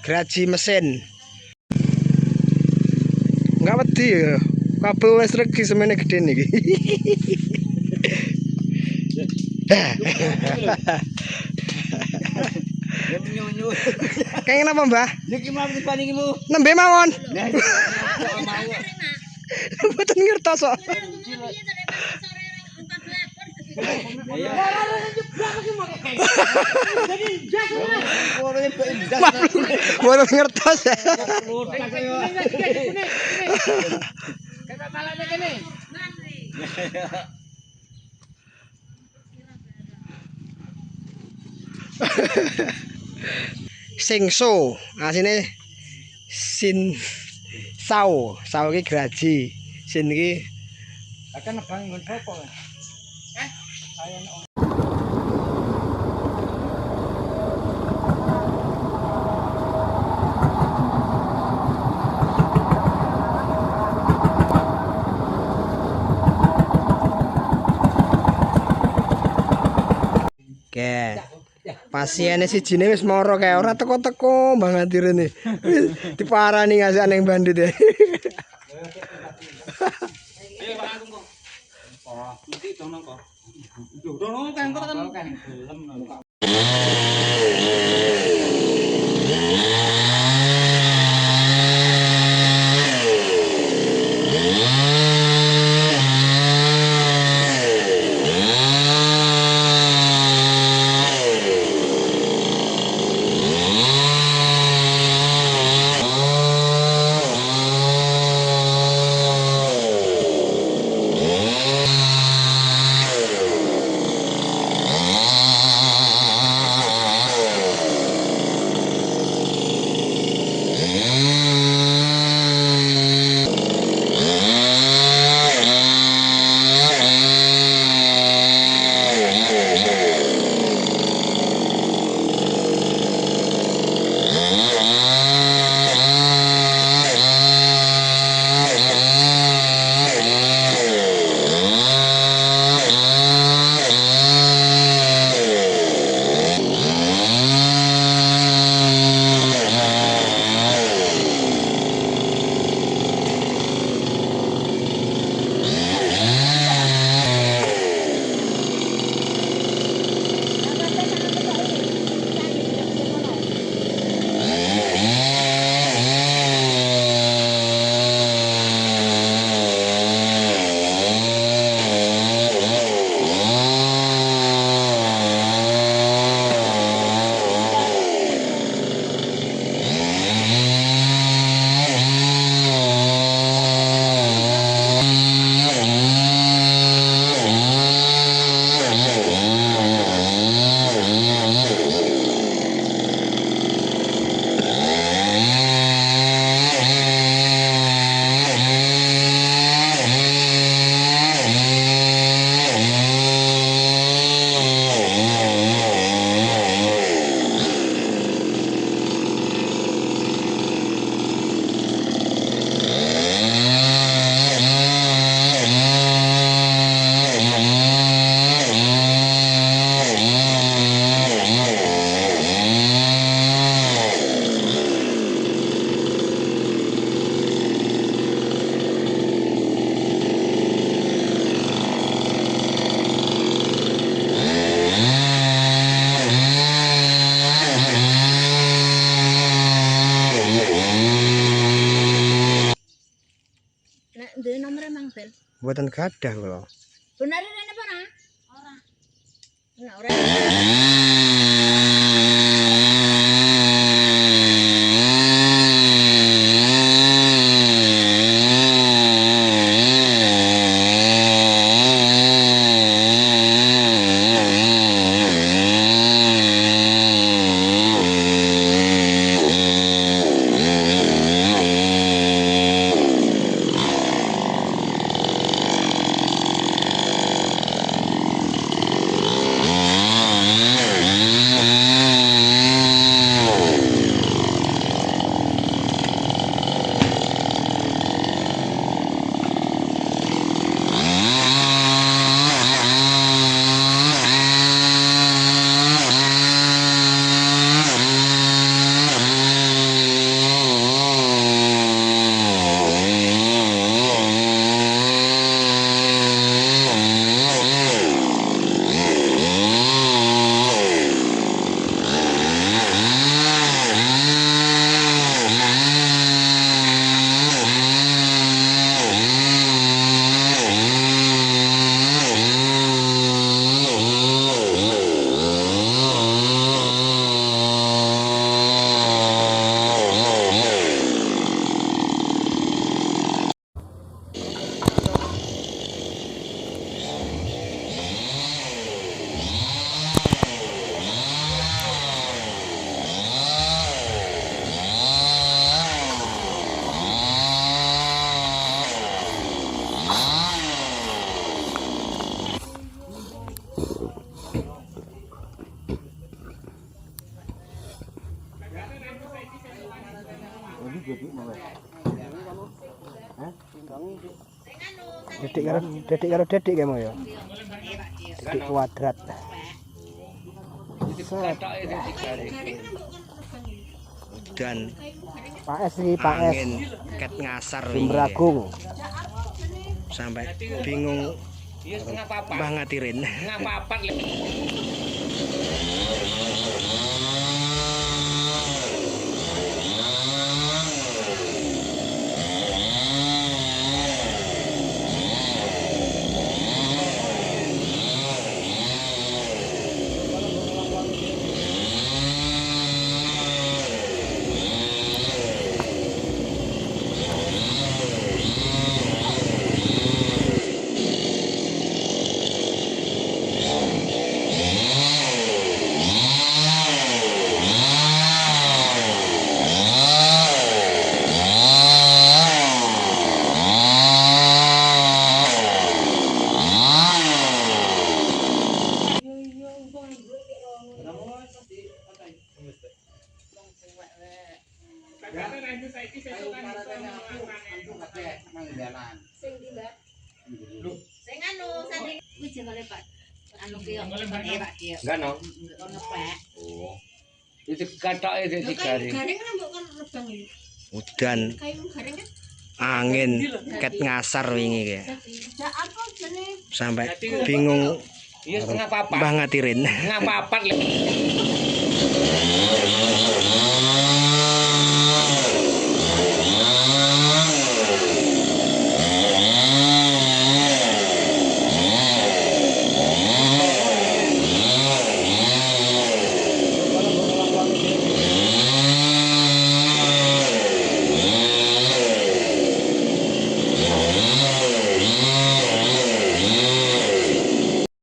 Graji mesin. Enggak wedi ya. Kabel listrik ki semene gede niki. Kayak kenapa Mbah? Nembe mawon. Mboten ngertos kok. Mboten ngertos. Singso asine sin sau ki graji sin ki akan nebang nggon sapa Oke. Pasiene sijine wis mara kae ora teko-teko banget direne. Diparani ngasih ning bandit ya. Ayo Pak Agung kok. Oh, iki dono kok. Dono kan gelem. Buatan gadah kula. Bener rene apa ora? Ora. Ora ora. Dedik karo dedik kamu ya. Dedik kuadrat. Dan Pak S iki Pak S. Angin ket ngasar Sumragung. Sampai bingung Mbah ngatirin. Ngapapat. Sing anu sanding wis jengole Pak. Anu ki Pak ki. Enggak no. Ono Pak. Oh. Itu katoke iki garing. Garing kan mbok kon rebang iki. Udan Kayu garing kan. angin ket ngasar wingi ki. Ya apa jenenge? Sampai bingung Iya setengah papat. Mbah ngatirin. Setengah papat.